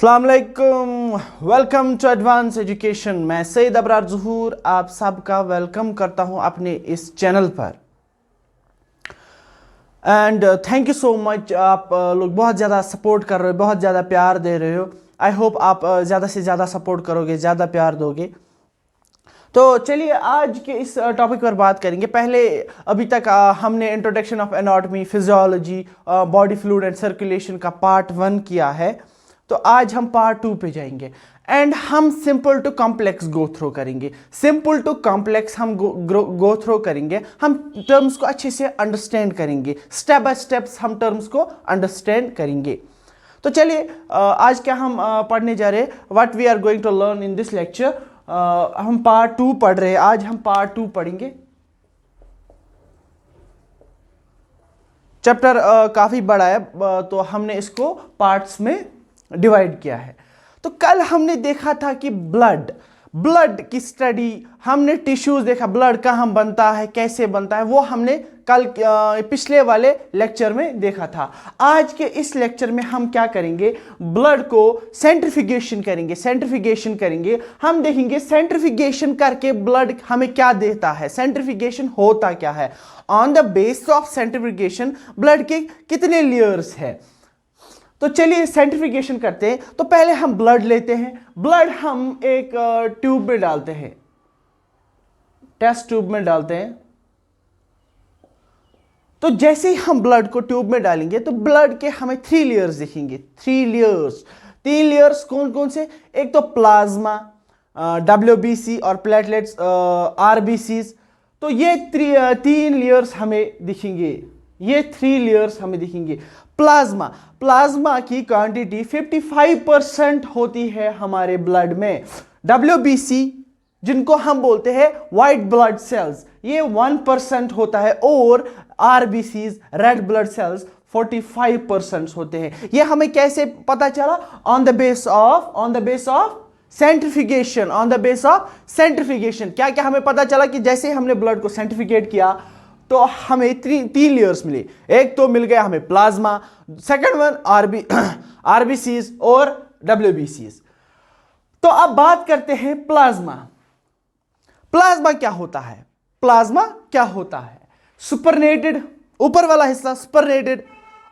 अस्सलामुअलैकुम, welcome to advance education. मैं सईद अबरार ज़हूर आप सबका वेलकम करता हूं अपने इस चैनल पर। And thank you so much. आप लोग बहुत ज़्यादा सपोर्ट कर रहे हो, बहुत ज़्यादा प्यार दे रहे हो। आई होप आप ज़्यादा से ज़्यादा सपोर्ट करोगे, ज़्यादा प्यार दोगे। तो चलिए आज के इस टॉपिक पर बात करेंगे। पहले अभी तक हमने introduction of anatomy, physiology, body fluid and circulation का पार्ट 1 किया है। तो आज हम पार्ट 2 पे जाएंगे एंड हम simple to complex go through करेंगे। सिंपल टू कॉम्प्लेक्स हम गो थ्रो करेंगे। हम टर्म्स को अच्छे से अंडरस्टैंड करेंगे, स्टेप बाय स्टेप्स हम टर्म्स को अंडरस्टैंड करेंगे। तो चलिए आज क्या हम पढ़ने जा रहे हैं, what we are going to learn in this lecture. हम पार्ट 2 पढ़ रहे हैं, आज हम पार्ट 2 पढ़ेंगे। चैप्टर काफ़ी बड़ा है, तो हमने इसको पार्ट्स में डिवाइड किया है। तो कल हमने देखा था कि ब्लड की स्टडी, हमने टिश्यूज देखा, ब्लड कहाँ बनता है, कैसे बनता है, वो हमने कल पिछले वाले लेक्चर में देखा था। आज के इस लेक्चर में हम क्या करेंगे, ब्लड को सेंट्रीफ्यूगेशन करेंगे। हम देखेंगे सेंट्रीफ्यूगेशन करके ब्लड हमें क्या देता है, सेंट्रीफ्यूगेशन होता क्या है। On the base of centrifugation blood के कितने लेयर्स है। तो चलिए सेंट्रीफ्यूगेशन करते हैं। तो पहले हम ब्लड लेते हैं। ब्लड हम एक ट्यूब में डालते हैं, टेस्ट ट्यूब में डालते हैं। तो जैसे ही हम ब्लड को ट्यूब में डालेंगे तो ब्लड के हमें 3 लेयर्स दिखेंगे। 3 लेयर्स कौन कौन से, एक तो प्लाज्मा, WBC और प्लेटलेट्स, RBCs। तो ये 3 लेयर्स हमें दिखेंगे, ये 3 लेयर्स हमें दिखेंगे। प्लाज्मा की क्वांटिटी 55% होती है हमारे ब्लड में। WBC जिनको हम बोलते हैं वाइट ब्लड सेल्स, ये 1% होता है, और RBCs रेड ब्लड सेल्स 45% होते हैं। ये हमें कैसे पता चला, on the base of centrifugation. क्या क्या हमें पता चला कि जैसे हमने ब्लड को सेंट्रीफ्यूगेट किया तो हमें 3 लेयर्स मिले। एक तो मिल गया हमें प्लाज्मा, सेकंड वन RBCs और WBCs। तो अब बात करते हैं प्लाज्मा क्या होता है। सुपरनेटेड, ऊपर वाला हिस्सा सुपरनेटेड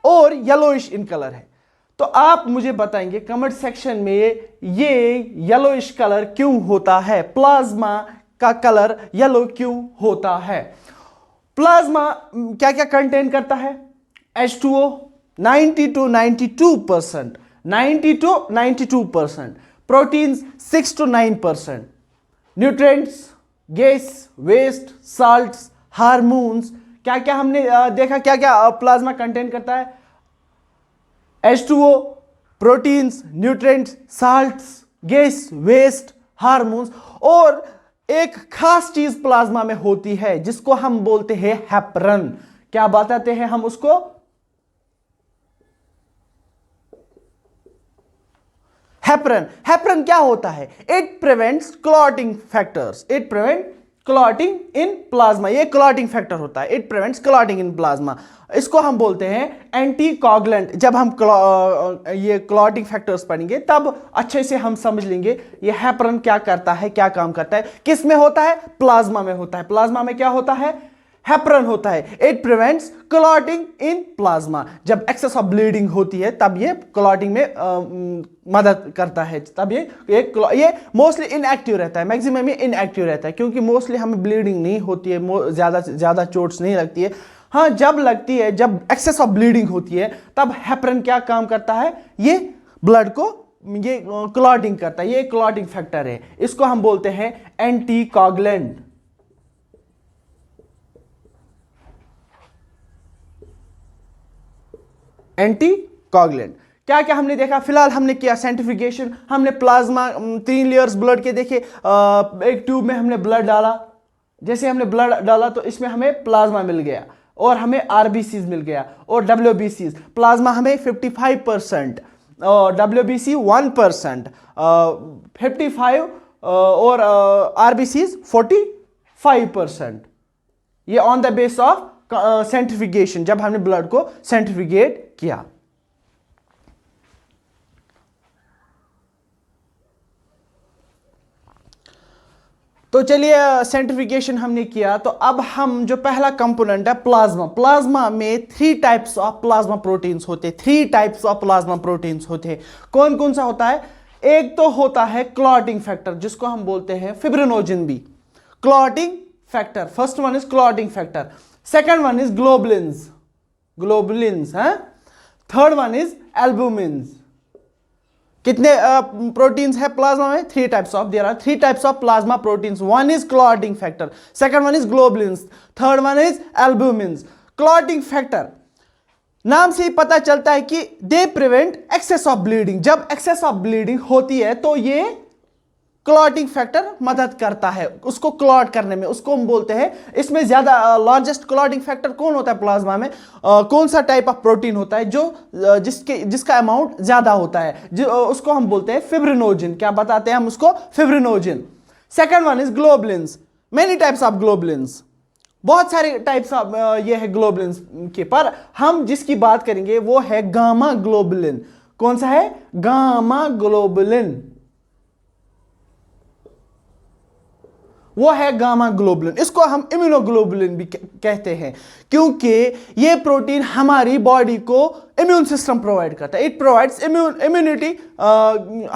और येलोइश इन कलर है। तो आप मुझे बताएंगे कमेंट सेक्शन में ये येलोइश कलर क्यों होता है, प्लाज्मा का कलर येलो क्यों होता है। प्लाज्मा क्या क्या कंटेन करता है, H2O 90 to 92%, proteins 6 to 9%, nutrients, gas, waste, salts, hormones. क्या क्या हमने देखा, क्या क्या प्लाज्मा कंटेन करता है, H2O, proteins, nutrients, salts, gas, waste, hormones. और एक खास चीज प्लाज्मा में होती है जिसको हम बोलते हैं हेपरन। क्या बताते हैं हम उसको, हेपरन क्या होता है, it prevents clotting factors, it prevent clotting in plasma. ये क्लॉटिंग फैक्टर होता है, it prevents clotting in plasma. इसको हम बोलते हैं एंटीकोगुलेंट। जब हम ये क्लॉटिंग फैक्टर्स पढ़ेंगे तब अच्छे से हम समझ लेंगे ये हेपरन क्या करता है, क्या काम करता है, किस में होता है, प्लाज्मा में होता है। प्लाज्मा में क्या होता है, हेपरन होता है, it prevents clotting in plasma. जब एक्सेस ऑफ ब्लीडिंग होती है तब ये क्लॉटिंग में मदद करता है। तब ये मोस्टली इनएक्टिव रहता है, मैक्सिमम ये इनएक्टिव रहता है, क्योंकि मोस्टली हमें ब्लीडिंग नहीं होती है, ज़्यादा से ज़्यादा चोट्स नहीं लगती है। हाँ, जब लगती है, जब एक्सेस ऑफ ब्लीडिंग होती है तब हेपरन क्या काम करता है, ये ब्लड को ये क्लॉटिंग करता है, ये क्लॉटिंग फैक्टर है। इसको हम बोलते हैं एंटीकोगुलेंट। एंटीकोगुलेंट क्या क्या हमने देखा, फिलहाल हमने किया सेंट्रीफ्यूगेशन। हमने प्लाज्मा 3 लेयर्स ब्लड के देखे। एक ट्यूब में हमने ब्लड डाला, जैसे हमने ब्लड डाला तो इसमें हमें प्लाज्मा मिल गया और हमें RBCs मिल गया और WBCs। प्लाज्मा हमें 55% और WBC 1%, 55 और RBCs 45%। ये on the base of centrifugation, जब हमने ब्लड को सेंट्रीफ्यूगेट किया। तो चलिए सेंट्रिफिकेशन हमने किया, तो अब हम जो पहला कंपोनेंट है प्लाज्मा, प्लाज्मा में 3 टाइप्स ऑफ प्लाज्मा प्रोटीन्स होते हैं, 3 टाइप्स ऑफ प्लाज्मा प्रोटीन्स होते हैं। कौन कौन सा होता है? एक तो होता है क्लॉटिंग फैक्टर जिसको हम बोलते हैं fibrinogen B, clotting factor. First one is clotting factor, second one is globulins, globulins है, थर्ड वन इज एल्बुमिन्स। कितने प्रोटीन्स है प्लाज्मा में? 3 types of, there are 3 types of plasma proteins. One is clotting factor, second one is globulins, third one is albumins. Clotting factor नाम से ही पता चलता है कि they prevent excess of bleeding. जब एक्सेस ऑफ ब्लीडिंग होती है तो ये क्लॉटिंग फैक्टर मदद करता है उसको क्लॉट करने में, उसको हम बोलते हैं। इसमें ज्यादा लार्जेस्ट क्लॉटिंग फैक्टर कौन होता है प्लाज्मा में? कौन सा टाइप ऑफ प्रोटीन होता है जो जिसका अमाउंट ज्यादा होता है, उसको हम बोलते हैं फिब्रिनोजन। क्या बताते हैं हम उसको? Fibrinogen. Second one is globulins, many types of globulins, बहुत सारे टाइप्स ऑफ ये है ग्लोबुलिन्स के, पर हम जिसकी बात करेंगे वो है गामा ग्लोबुलिन। कौन सा है? गामा ग्लोबुलिन, वो है गामा ग्लोबुलिन। इसको हम इम्यूनोग्लोबुलिन भी कहते हैं क्योंकि ये प्रोटीन हमारी बॉडी को इम्यून सिस्टम प्रोवाइड करता है। इट प्रोवाइड्स इम्यूनिटी,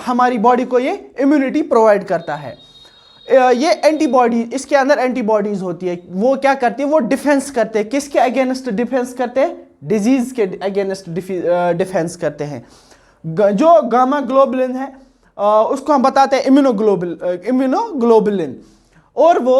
हमारी बॉडी को ये इम्यूनिटी प्रोवाइड करता है। ये एंटीबॉडी, इसके अंदर एंटीबॉडीज होती है, वो क्या करती है? वो डिफेंस करते हैं। किसके अगेंस्ट डिफेंस करते हैं? डिजीज के अगेंस्ट डिफेंस करते हैं। जो गामा ग्लोबुलिन है उसको हम बताते हैं इम्यूनोग्लोबुलिन, और वो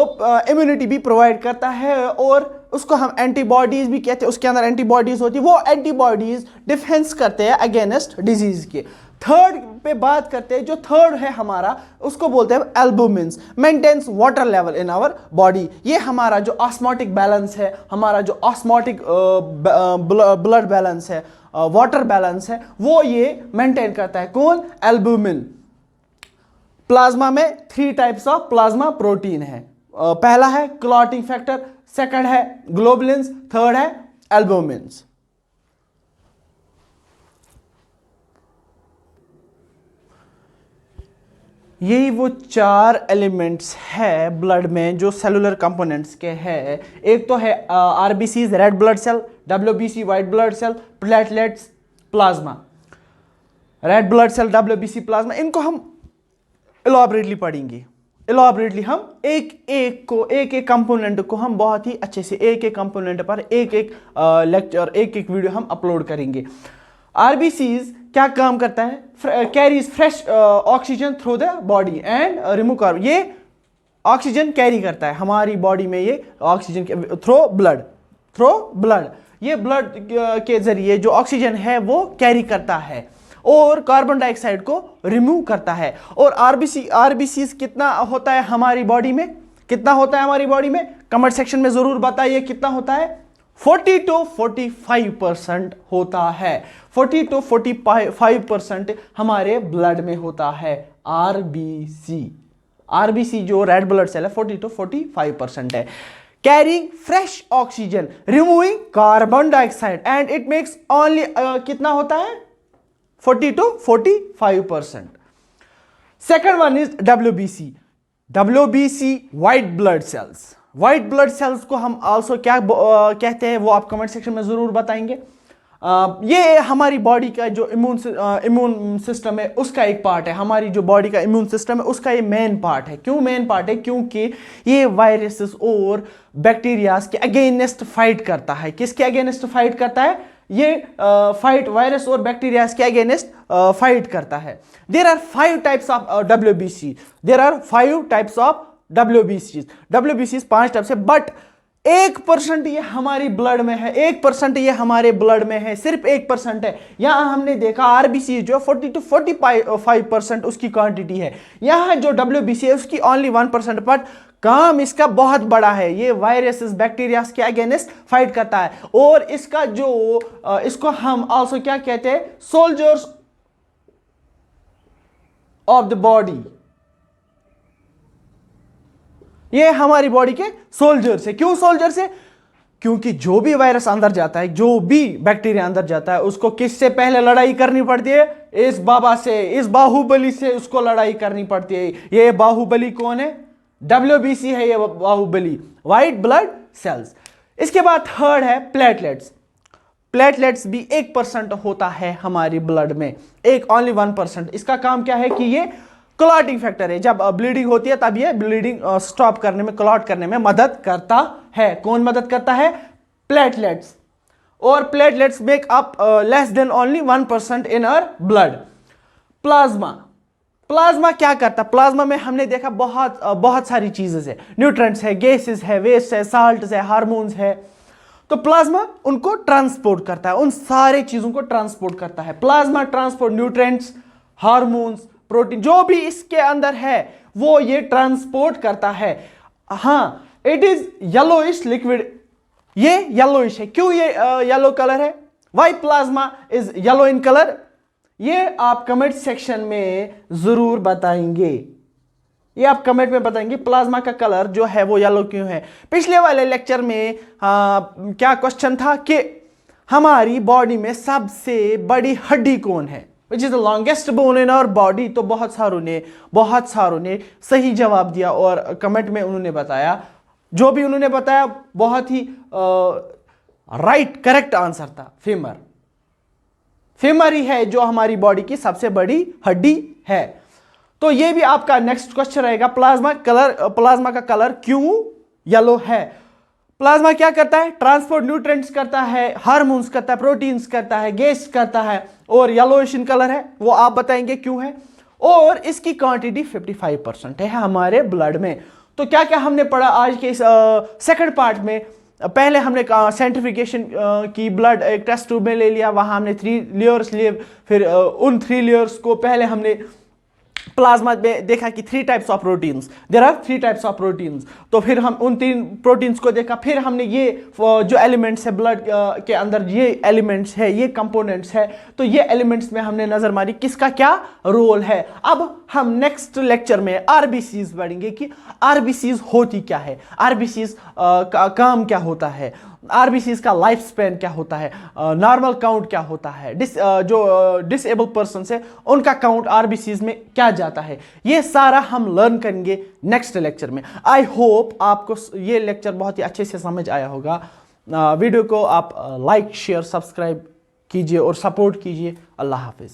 इम्यूनिटी भी प्रोवाइड करता है, और उसको हम एंटीबॉडीज भी कहते हैं। उसके अंदर एंटीबॉडीज होती है, वो एंटीबॉडीज डिफेंस करते हैं अगेंस्ट डिजीज के। थर्ड पे बात करते हैं, जो थर्ड है हमारा, उसको बोलते हैं albumins, maintains water level in our body. ये हमारा जो ऑस्मोटिक बैलेंस है, हमारा जो ऑस्मोटिक ब्लड बैलेंस है, वाटर बैलेंस है, वो ये मेंटेन करता है। कौन? एल्बुमिन। प्लाज्मा में 3 टाइप्स ऑफ प्लाज्मा प्रोटीन है। पहला है क्लॉटिंग फैक्टर, सेकंड है ग्लोबुलिन्स, थर्ड है एल्बुमिन्स। यही वो 4 एलिमेंट्स है ब्लड में जो सेलुलर कंपोनेंट्स के हैं। एक तो है RBCs, red blood cell, WBC, white blood cell, platelets, plasma. Red blood cell, WBC, plasma, इनको हम इलॉबरेटली पढ़ेंगे। इलॉबरेटली हम एक कंपोनेंट को हम बहुत ही अच्छे से एक कंपोनेंट पर एक लेक्चर, एक वीडियो हम अपलोड करेंगे। आरबीसीज क्या काम करता है? Carries fresh oxygen through the body and remove carbon. ये ऑक्सीजन कैरी करता है हमारी बॉडी में, ये ऑक्सीजन थ्रू ब्लड, ये ब्लड के जरिए जो ऑक्सीजन है वो कैरी करता है और कार्बन डाइऑक्साइड को रिमूव करता है। और आरबीसीज कितना होता है हमारी बॉडी में? कितना होता है हमारी बॉडी में? कमेंट सेक्शन में जरूर बताइए कितना होता है। 40 to 45% होता है। 40 to 45% हमारे ब्लड में होता है आरबीसी जो रेड ब्लड सेल है 40 to 45% है। Carrying fresh oxygen, removing carbon dioxide, and it makes only कितना होता है? 40 to 45%। Second one is WBC white blood cells. White blood cells को हम आल्सो क्या कहते हैं वो आप कमेंट सेक्शन में जरूर बताएंगे। ये हमारी बॉडी का जो इम्यून सिस्टम है उसका एक पार्ट है। हमारी जो बॉडी का इम्यून सिस्टम है उसका ये मेन पार्ट है। क्यों मेन पार्ट है? क्योंकि ये वायरसेस और बैक्टीरियाज के अगेंस्ट फाइट करता है। किसके अगेंस्ट फाइट करता है? ये फाइट वायरस और बैक्टीरियाज के अगेंस्ट फाइट करता है। There are 5 types of WBC. There are 5 types of WBC 5 types है, बट 1% ये हमारी ब्लड में है। 1% ये हमारे ब्लड में है, सिर्फ 1% है। यहां हमने देखा आरबीसी जो 40 to 45% उसकी क्वांटिटी है। यहां जो डब्ल्यूबीसी है उसकी ओनली 1%, बट काम इसका बहुत बड़ा है। ये वायरसेस बैक्टीरियाज के अगेंस्ट फाइट करता है और इसका जो इसको हम आल्सो क्या कहते हैं? Soldiers of the body. ये हमारी बॉडी के सोल्जर्स है। क्यों सोल्जर्स है? क्योंकि जो भी वायरस अंदर जाता है, जो भी बैक्टीरिया अंदर जाता है, उसको किससे पहले लड़ाई करनी पड़ती है? इस बाबा से, इस बाहुबली से उसको लड़ाई करनी पड़ती है। ये बाहुबली कौन है? WBC है ये बाहुबली, व्हाइट ब्लड सेल्स। इसके बाद थर्ड है प्लेटलेट्स। प्लेटलेट्स भी 1% होता है हमारी ब्लड में, ओनली 1%। इसका काम क्या है कि ये क्लॉटिंग फैक्टर है। जब ब्लीडिंग होती है तब ये ब्लीडिंग स्टॉप करने में, क्लॉट करने में मदद करता है। कौन मदद करता है? प्लेटलेट्स। और platelets make up less than only 1% in our blood. Plasma, plasma क्या करता है? प्लाज्मा में हमने देखा बहुत सारी चीजें है, न्यूट्रेंट्स है, गैसेस है, वेस्ट है, साल्ट्स है, हार्मोन्स है। तो प्लाज्मा उनको ट्रांसपोर्ट करता है, उन सारे चीजों को ट्रांसपोर्ट करता है। Plasma transport nutrients, hormones, protein, जो भी इसके अंदर है वो ये ट्रांसपोर्ट करता है। हाँ, इट इज येलोइश लिक्विड, ये येलोइश है। क्यों ये येलो कलर है? Why plasma is yellow in colour? ये आप कमेंट सेक्शन में जरूर बताएंगे, ये आप कमेंट में बताएंगे प्लाज्मा का कलर जो है वो येलो क्यों है। पिछले वाले लेक्चर में क्या क्वेश्चन था कि हमारी बॉडी में सबसे बड़ी हड्डी कौन है, which is the longest bone in our body. तो बहुत सारों ने सही जवाब दिया और कमेंट में उन्होंने बताया, जो भी उन्होंने बताया बहुत ही राइट करेक्ट आंसर था। फीमर ही है जो हमारी बॉडी की सबसे बड़ी हड्डी है। तो ये भी आपका नेक्स्ट क्वेश्चन रहेगा, प्लाज्मा का कलर क्यों येलो है। प्लाज्मा क्या करता है? ट्रांसपोर्ट न्यूट्रिएंट्स करता है, हार्मोन्स करता है, प्रोटीन्स करता है, गैस करता है, और येलोइश इन कलर है। वो आप बताएंगे क्यों है। और इसकी क्वांटिटी 55% है हमारे ब्लड में। तो क्या क्या हमने पढ़ा आज के सेकंड पार्ट में? पहले हमने सेंट्रिफिकेशन की, ब्लड एक टेस्ट ट्यूब में ले लिया, वहां हमने 3 लेयर्स लिए, फिर उन 3 लेयर्स को पहले हमने प्लाज्मा में देखा कि 3 types of proteins, there are 3 types of proteins. तो फिर हम उन 3 प्रोटीन्स को देखा, फिर हमने ये जो एलिमेंट्स है ब्लड के अंदर, ये एलिमेंट्स है, ये कंपोनेंट्स है, तो ये एलिमेंट्स में हमने नजर मारी किसका क्या रोल है। अब हम नेक्स्ट लेक्चर में आरबीसीज पढ़ेंगे कि आरबीसीज होती क्या है, आरबीसीज का काम क्या होता है, आरबीसीज का लाइफ स्पैन क्या होता है, नॉर्मल काउंट क्या होता है, जो डिसेबल पर्सन है उनका काउंट आरबीसीज में क्या जाता है। ये सारा हम लर्न करेंगे नेक्स्ट लेक्चर में। आई होप आपको ये लेक्चर बहुत ही अच्छे से समझ आया होगा। वीडियो को आप लाइक, शेयर, सब्सक्राइब कीजिए और सपोर्ट कीजिए। अल्लाह हाफिज।